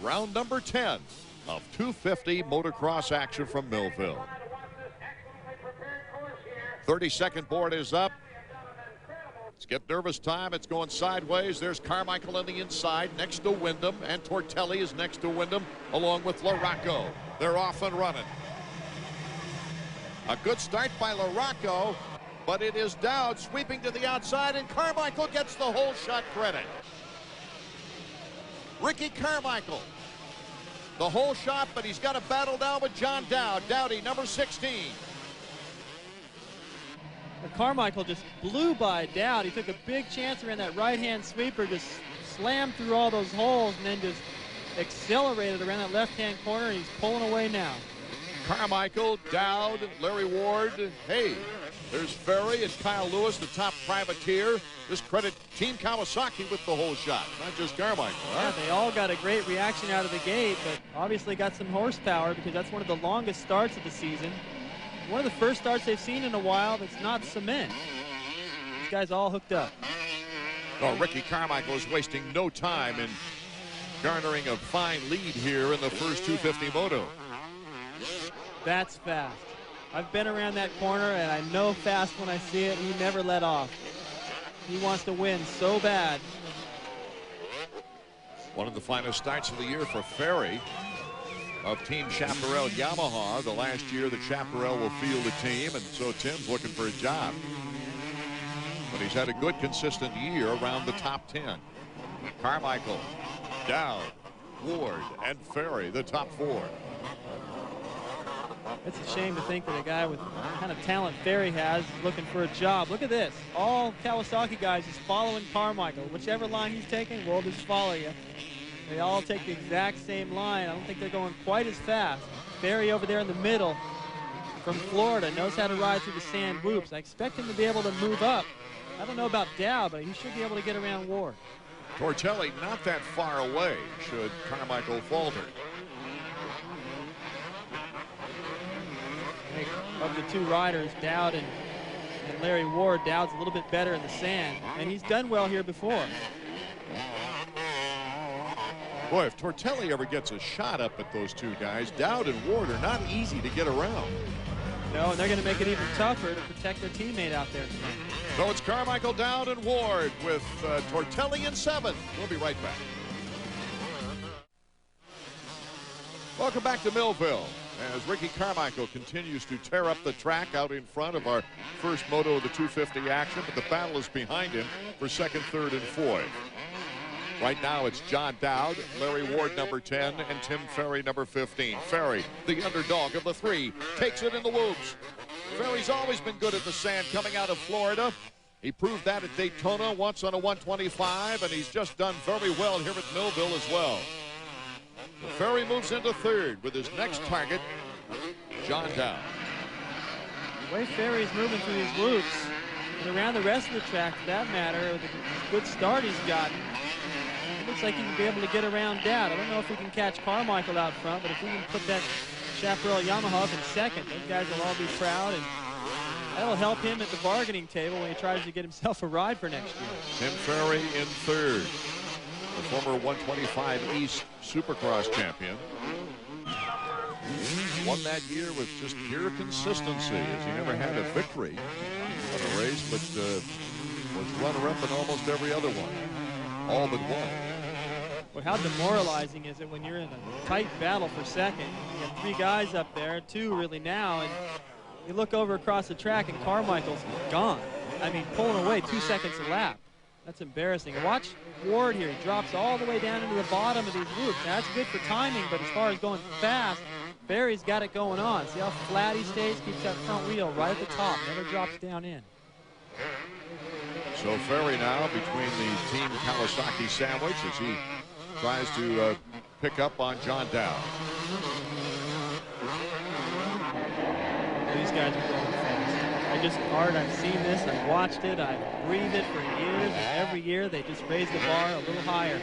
round number 10 of 250 motocross action from Millville. 30-second board is up. Let's get nervous time. It's going sideways. There's Carmichael on the inside next to Wyndham, and Tortelli is next to Wyndham along with LaRocco. They're off and running. A good start by LaRocco, but it is Dowd sweeping to the outside, and Carmichael gets the whole shot credit. Ricky Carmichael, the whole shot, but he's got to battle down with John Dowd. Dowdy, number 16. Carmichael just blew by Dowd. He took a big chance around that right-hand sweeper, just slammed through all those holes, and then just accelerated around that left-hand corner, and he's pulling away now. Carmichael, Dowd, Larry Ward. Hey, there's Ferry and Kyle Lewis, the top privateer. This credit Team Kawasaki with the whole shot, not just Carmichael. Yeah, they all got a great reaction out of the gate, but obviously got some horsepower because that's one of the longest starts of the season. One of the first starts they've seen in a while that's not cement. These guys all hooked up. Oh, Ricky Carmichael is wasting no time in garnering a fine lead here in the first 250 moto. That's fast. I've been around that corner, and I know fast when I see it. He never let off. He wants to win so bad. One of the finest starts of the year for Ferry of Team Chaparral Yamaha. The last year that Chaparral will field a team, and so Tim's looking for a job. But he's had a good, consistent year around the top 10. Carmichael, Dowd, Ward, and Ferry, the top 4. It's a shame to think that a guy with the kind of talent Ferry has is looking for a job. Look at this. All Kawasaki guys is following Carmichael. Whichever line he's taking, we'll just follow you. They all take the exact same line. I don't think they're going quite as fast. Ferry over there in the middle from Florida knows how to ride through the sand whoops. I expect him to be able to move up. I don't know about Dowd, but he should be able to get around Ward. Tortelli not that far away should Carmichael falter. Of the two riders, Dowd and Larry Ward, Dowd's a little bit better in the sand, and he's done well here before. Boy, if Tortelli ever gets a shot up at those two guys, Dowd and Ward are not easy to get around. No, and they're going to make it even tougher to protect their teammate out there tonight. So it's Carmichael, Dowd, and Ward with Tortelli in 7th. We'll be right back. Welcome back to Millville as Ricky Carmichael continues to tear up the track out in front of our first moto of the 250 action, but the battle is behind him for 2nd, 3rd, and 4th. Right now it's John Dowd, Larry Ward number 10, and Tim Ferry number 15. Ferry, the underdog of the 3, takes it in the whoops. Ferry's always been good at the sand coming out of Florida. He proved that at Daytona once on a 125, and he's just done very well here at Millville as well. Ferry moves into 3rd with his next target, John Dowd. The way Ferry's moving through these loops and around the rest of the track, for that matter, with the good start he's gotten, it looks like he can be able to get around Dowd. I don't know if he can catch Carmichael out front, but if he can put that Chaparral Yamaha up in 2nd, those guys will all be proud, and that'll help him at the bargaining table when he tries to get himself a ride for next year. Tim Ferry in 3rd. The former 125 East Supercross champion. Won that year with just pure consistency, as he never had a victory in a race, but was runner-up in almost every other one. All but one. Well, how demoralizing is it when you're in a tight battle for 2nd? You have 3 guys up there, 2 really now, and you look over across the track and Carmichael's gone. I mean, pulling away 2 seconds a lap. That's embarrassing. And watch Ward here. He drops all the way down into the bottom of these loops. Now, that's good for timing, but as far as going fast, Ferry's got it going on. See how flat he stays? Keeps that front wheel right at the top. Never drops down in. So Ferry now between the Team Kawasaki sandwich as he tries to pick up on John Dowd. These guys are going fast. Art, I've seen this, I've watched it, I've breathed it for years, and every year they just raise the bar a little higher.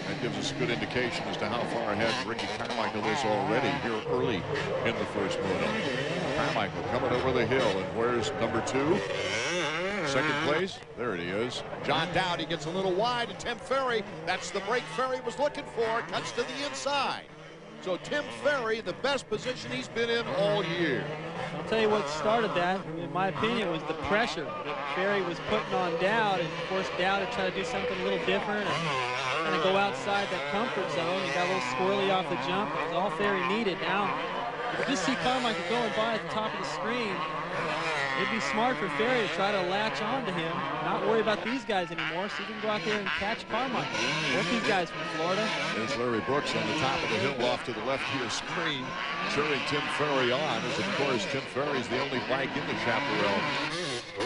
That gives us a good indication as to how far ahead Ricky Carmichael is already here early in the first moto. Carmichael coming over the hill, and where's number 2? Second place, there it is. John Dowd, he gets a little wide, and Tim Ferry, that's the break Ferry was looking for, cuts to the inside. So Tim Ferry, the best position he's been in all year. I'll tell you what started that, in my opinion, was the pressure that Ferry was putting on Dowd, and forced Dowd to try to do something a little different and kind of go outside that comfort zone. He got a little squirrely off the jump. It was all Ferry needed. Now, if you just see Carmichael going by at the top of the screen, it'd be smart for Ferry to try to latch on to him, not worry about these guys anymore, so he can go out there and catch Carmichael. What these guys from Florida? There's Larry Brooks on the top of the hill off to the left here screen, cheering Tim Ferry on, as of course Tim Ferry's the only bike in the Chaparral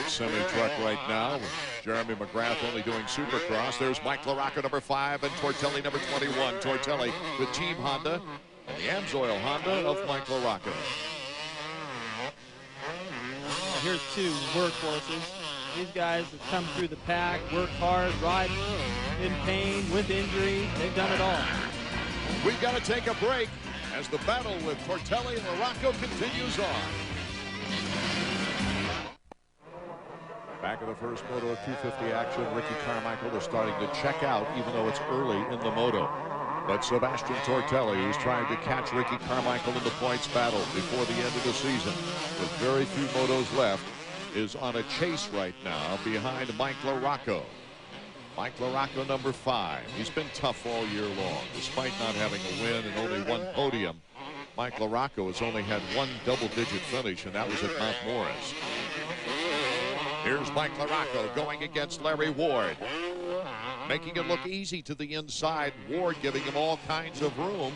semi-truck right now. Jeremy McGrath only doing Supercross. There's Mike LaRocca, number 5, and Tortelli, number 21. Tortelli with Team Honda, and the Amsoil Honda of Mike LaRocca. Here's two workhorses. These guys have come through the pack, work hard, ride in pain, with injury. They've done it all. We've got to take a break as the battle with Tortelli and LaRocca continues on. Back of the first Moto 250 action, Ricky Carmichael is starting to check out, even though it's early in the Moto. But Sebastian Tortelli, who's trying to catch Ricky Carmichael in the points battle before the end of the season, with very few motos left, is on a chase right now behind Mike LaRocca. Mike LaRocca, number 5. He's been tough all year long, despite not having a win and only one podium. Mike LaRocca has only had one double-digit finish, and that was at Mount Morris. Here's Mike LaRocca going against Larry Ward, making it look easy to the inside. Ward giving him all kinds of room.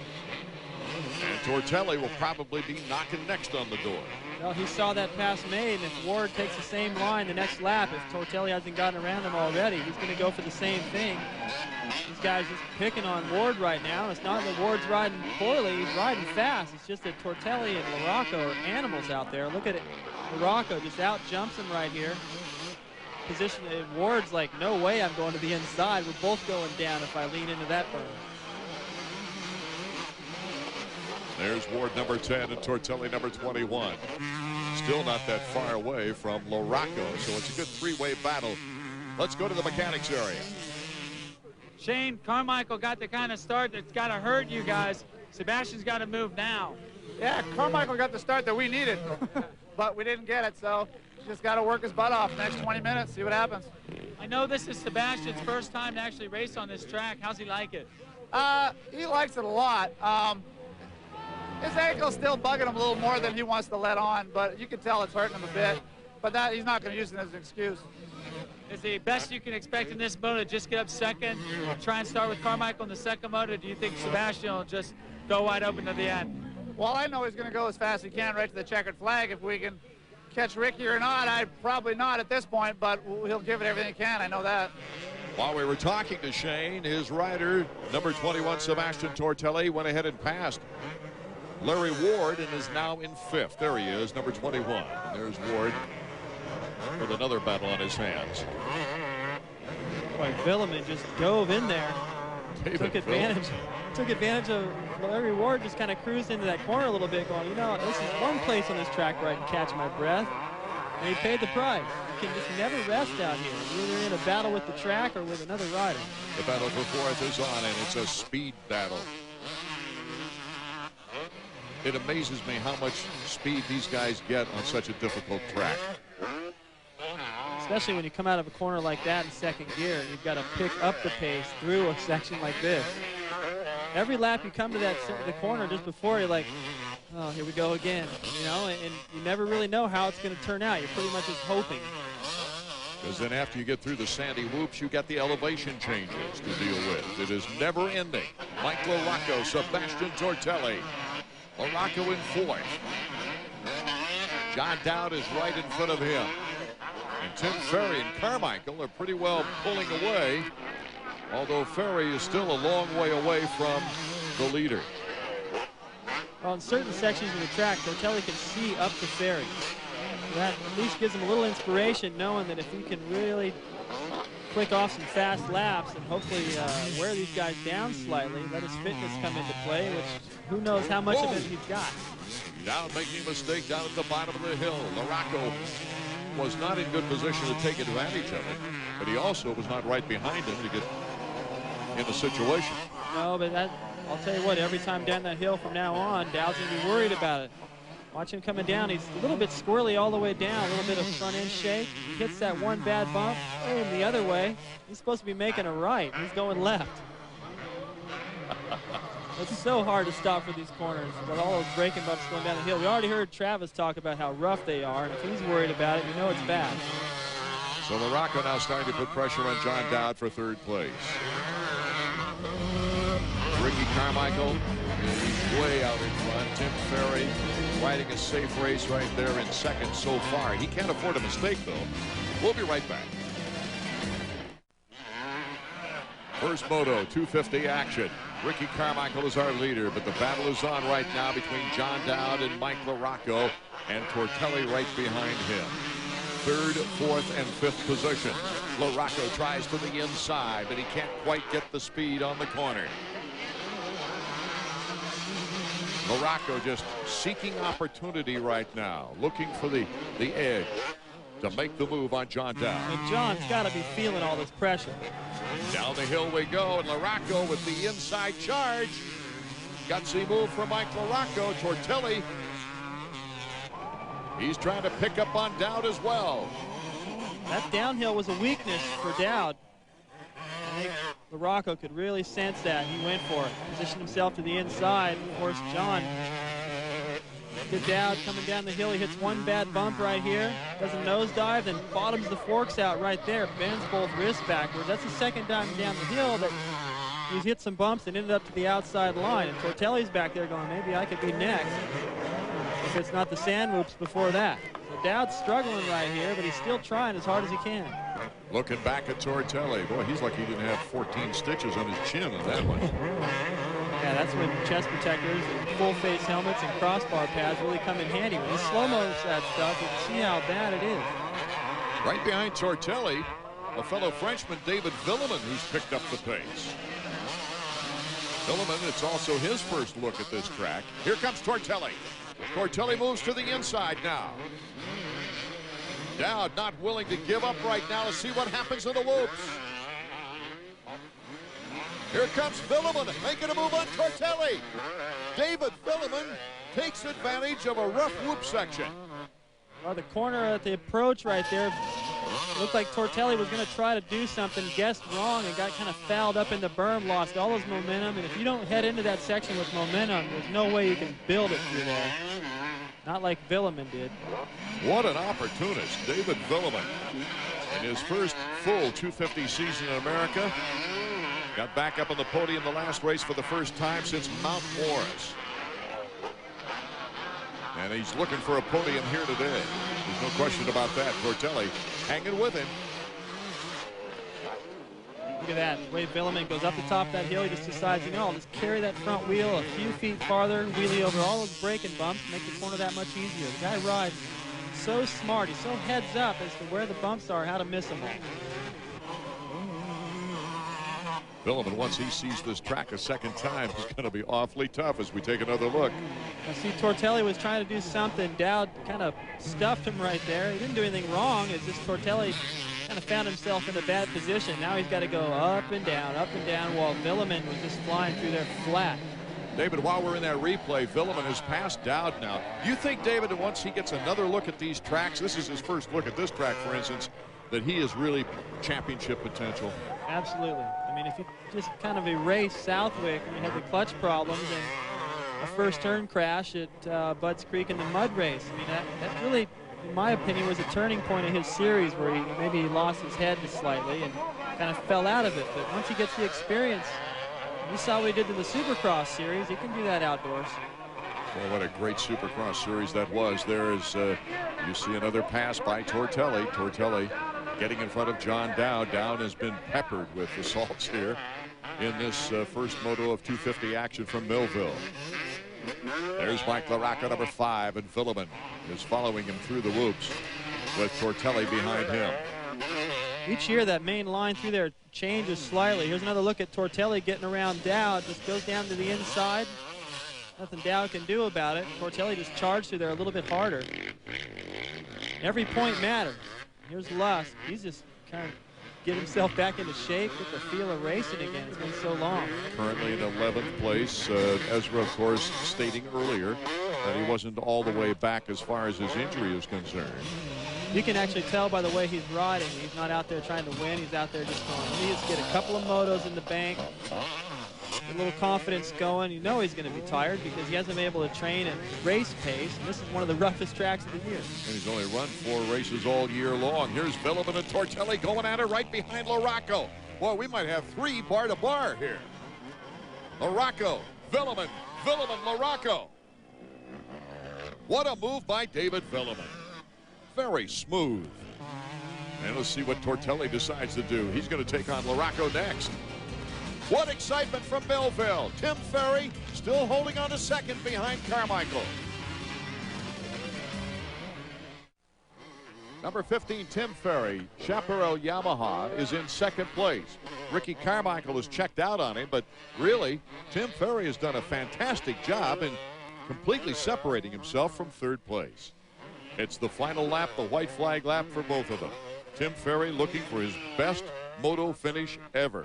And Tortelli will probably be knocking next on the door. Well, he saw that pass made, and if Ward takes the same line the next lap, if Tortelli hasn't gotten around him already, he's going to go for the same thing. These guys just picking on Ward right now. It's not that Ward's riding poorly. He's riding fast. It's just that Tortelli and LaRocca are animals out there. Look at it. LaRocca just out jumps him right here. Position, Ward's like, no way I'm going to the inside. We're both going down if I lean into that berm. There's Ward, number 10, and Tortelli, number 21. Still not that far away from LaRocca, so it's a good three-way battle. Let's go to the mechanics area. Shane, Carmichael got the kind of start that's got to hurt you guys. Sebastian's got to move now. Yeah, Carmichael got the start that we needed, but we didn't get it, so just got to work his butt off the next 20 minutes, see what happens. I know this is Sebastian's first time to actually race on this track. How's he like it? He likes it a lot. His ankle's still bugging him a little more than he wants to let on, but you can tell it's hurting him a bit. But that he's not going to use it as an excuse. Is the best you can expect in this moto to just get up second, try and start with Carmichael in the second moto? Do you think Sebastian will just go wide open to the end? Well, I know he's going to go as fast as he can right to the checkered flag. If we can catch Ricky or not, probably not at this point, but he'll give it everything he can. I know that. While we were talking to Shane, his rider, number 21, Sebastian Tortelli, went ahead and passed Larry Ward and is now in 5th. There he is, number 21. And there's Ward with another battle on his hands. Boy, Villeman just dove in there. Took advantage of Larry Ward, just kind of cruised into that corner a little bit, going, you know, this is one place on this track where I can catch my breath. And he paid the price. You can just never rest out here. You're either in a battle with the track or with another rider. The battle for 4th is on, and it's a speed battle. It amazes me how much speed these guys get on such a difficult track. Especially when you come out of a corner like that in second gear, and you've got to pick up the pace through a section like this. Every lap you come to the corner just before, you're like, oh, here we go again. You know, and you never really know how it's going to turn out. You're pretty much just hoping. Because then after you get through the sandy whoops, you got the elevation changes to deal with. It is never ending. Mike LaRocca, Sebastian Tortelli. LaRocca in 4th. John Dowd is right in front of him. And Tim Ferry and Carmichael are pretty well pulling away, although Ferry is still a long way away from the leader. Well, in certain sections of the track, Tortelli can see up to Ferry. That at least gives him a little inspiration, knowing that if he can really click off some fast laps and hopefully wear these guys down slightly, let his fitness come into play, which who knows how much of it he's got. Now making a mistake down at the bottom of the hill. LaRocca was not in good position to take advantage of it, but he also was not right behind him to get in the situation. No, but I'll tell you what, every time down that hill from now on, Dowd's going to be worried about it. Watch him coming down. He's a little bit squirrely all the way down, a little bit of front end shake. He hits that one bad bump, boom, the other way. He's supposed to be making a right. He's going left. It's so hard to stop for these corners with all those braking bumps going down the hill. We already heard Travis talk about how rough they are, and if he's worried about it, you know it's bad. So LaRocco now starting to put pressure on John Dowd for third place. Ricky Carmichael is way out in front. Tim Ferry riding a safe race right there in second so far. He can't afford a mistake, though. We'll be right back. First Moto 250 action. Ricky Carmichael is our leader, but the battle is on right now between John Dowd and Mike LaRocco, and Tortelli right behind him. Third, fourth, and fifth position. LaRocco tries to the inside, but he can't quite get the speed on the corner. LaRocco just seeking opportunity right now, looking for the edge to make the move on John Dowd. And John's got to be feeling all this pressure. Down the hill we go, and LaRocco with the inside charge. Gutsy move from Mike LaRocco. Tortelli, he's trying to pick up on Dowd as well. That downhill was a weakness for Dowd. I think LaRocco could really sense that. He went for it. Positioned himself to the inside. Of course, John. Good Dowd coming down the hill. He hits one bad bump right here. Does a nosedive, then bottoms the forks out right there. Bends both wrists backwards. That's the second time down the hill that he's hit some bumps and ended up to the outside line. And Tortelli's back there going, maybe I could be next if it's not the sand whoops before that. So Dowd's struggling right here, but he's still trying as hard as he can. Looking back at Tortelli. Boy, he's lucky he didn't have 14 stitches on his chin on that one. Yeah, that's when chest protectors and full face helmets and crossbar pads really come in handy. When he slow-mos that stuff, you can see how bad it is. Right behind Tortelli, a fellow Frenchman, David Villemin, who's picked up the pace. Villemin, it's also his first look at this track. Here comes Tortelli. Tortelli moves to the inside now. Dowd not willing to give up right now. Let's see what happens in the whoops. Here comes Villemin making a move on Tortelli. David Villemin takes advantage of a rough whoop section. Well, the corner at the approach right there looked like Tortelli was going to try to do something, guessed wrong, and got kind of fouled up in the berm, lost all his momentum. And if you don't head into that section with momentum, there's no way you can build it through there. Not like Villemin did. What an opportunist, David Villemin. In his first full 250 season in America, got back up on the podium the last race for the first time since Mount Morris. And he's looking for a podium here today. There's no question about that. Tortelli hanging with him. Look at that. The way Villemin goes up the top of that hill, he just decides, you know, I'll just carry that front wheel a few feet farther, wheelie over all those braking bumps, make the corner that much easier. The guy rides so smart. He's so heads up as to where the bumps are, how to miss them all. Villemin, once he sees this track a second time, is going to be awfully tough as we take another look. I see Tortelli was trying to do something. Dowd kind of stuffed him right there. He didn't do anything wrong. It's just Tortelli kind of found himself in a bad position. Now he's got to go up and down, while Villemin was just flying through there flat. David, while we're in that replay, Villemin has passed Dowd now. You think, David, that once he gets another look at these tracks, this is his first look at this track, for instance, that he is really championship potential? Absolutely. I mean, if you just kind of erase Southwick, and you had the clutch problems and a first turn crash at Budds Creek in the mud race, I mean, that really, in my opinion, was a turning point in his series where he maybe lost his head slightly and kind of fell out of it. But once he gets the experience, you saw what he did to the Supercross series. He can do that outdoors. Well, what a great Supercross series that was. There is, you see another pass by Tortelli. Tortelli getting in front of John Dowd. Dowd has been peppered with assaults here in this first Moto of 250 action from Millville. There's Mike LaRocco, number 5, and Villemin is following him through the whoops with Tortelli behind him. Each year that main line through there changes slightly. Here's another look at Tortelli getting around Dowd. Just goes down to the inside. Nothing Dowd can do about it. Tortelli just charged through there a little bit harder. Every point matters. Here's Lusk. He's just kind of get himself back into shape, get the feel of racing again. It's been so long. Currently in 11th place. Ezra, of course, stating earlier that he wasn't all the way back as far as his injury is concerned. You can actually tell by the way he's riding. He's not out there trying to win. He's out there just going, let me just get a couple of motos in the bank. A little confidence going. You know he's going to be tired because he hasn't been able to train at race pace. And this is one of the roughest tracks of the year. And he's only run 4 races all year long. Here's Villeman and Tortelli going at it right behind Larocco. Boy, we might have 3 bar to bar here. Larocco, Villeman, Larocco. What a move by David Villeman. Very smooth. And let's see what Tortelli decides to do. He's going to take on Larocco next. What excitement from Millville. Tim Ferry still holding on to second behind Carmichael. Number 15, Tim Ferry, Chaparral Yamaha, is in second place. Ricky Carmichael has checked out on him, but really, Tim Ferry has done a fantastic job in completely separating himself from third place. It's the final lap, the white flag lap for both of them. Tim Ferry looking for his best moto finish ever.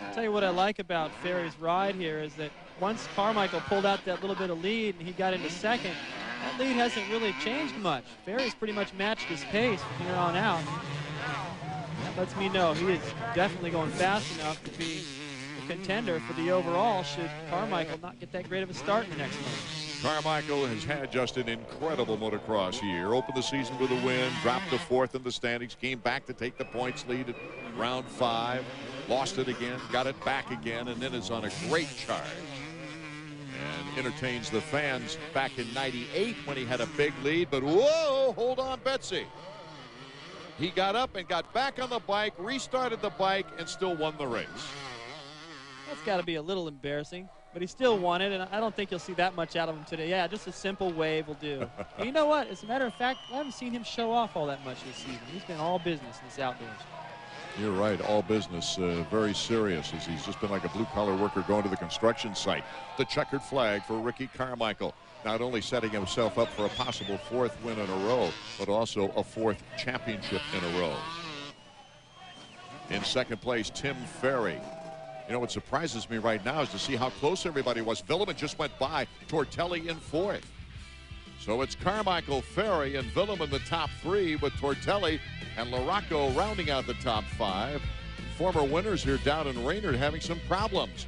I'll tell you what I like about Ferry's ride here is that once Carmichael pulled out that little bit of lead and he got into second, that lead hasn't really changed much. Ferry's pretty much matched his pace from here on out. That lets me know he is definitely going fast enough to be a contender for the overall should Carmichael not get that great of a start in the next one. Carmichael has had just an incredible motocross year. Opened the season with a win, dropped to 4th in the standings, came back to take the points lead at round 5, lost it again, got it back again, and then is on a great charge. And entertains the fans back in '98 when he had a big lead, but whoa, hold on, Betsy. He got up and got back on the bike, restarted the bike, and still won the race. That's got to be a little embarrassing, but he still won it, and I don't think you'll see that much out of him today. Yeah, just a simple wave will do. And you know what? As a matter of fact, I haven't seen him show off all that much this season. He's been all business in this outdoors. You're right, all business, very serious, as he's just been like a blue-collar worker going to the construction site. The checkered flag for Ricky Carmichael, not only setting himself up for a possible 4th win in a row, but also a 4th championship in a row. In second place, Tim Ferry. You know, what surprises me right now is to see how close everybody was. Villeman just went by Tortelli in 4th. So it's Carmichael, Ferry, and Villeman the top 3, with Tortelli and Larocco rounding out the top 5. Former winners here, Dowd and Raynard, having some problems.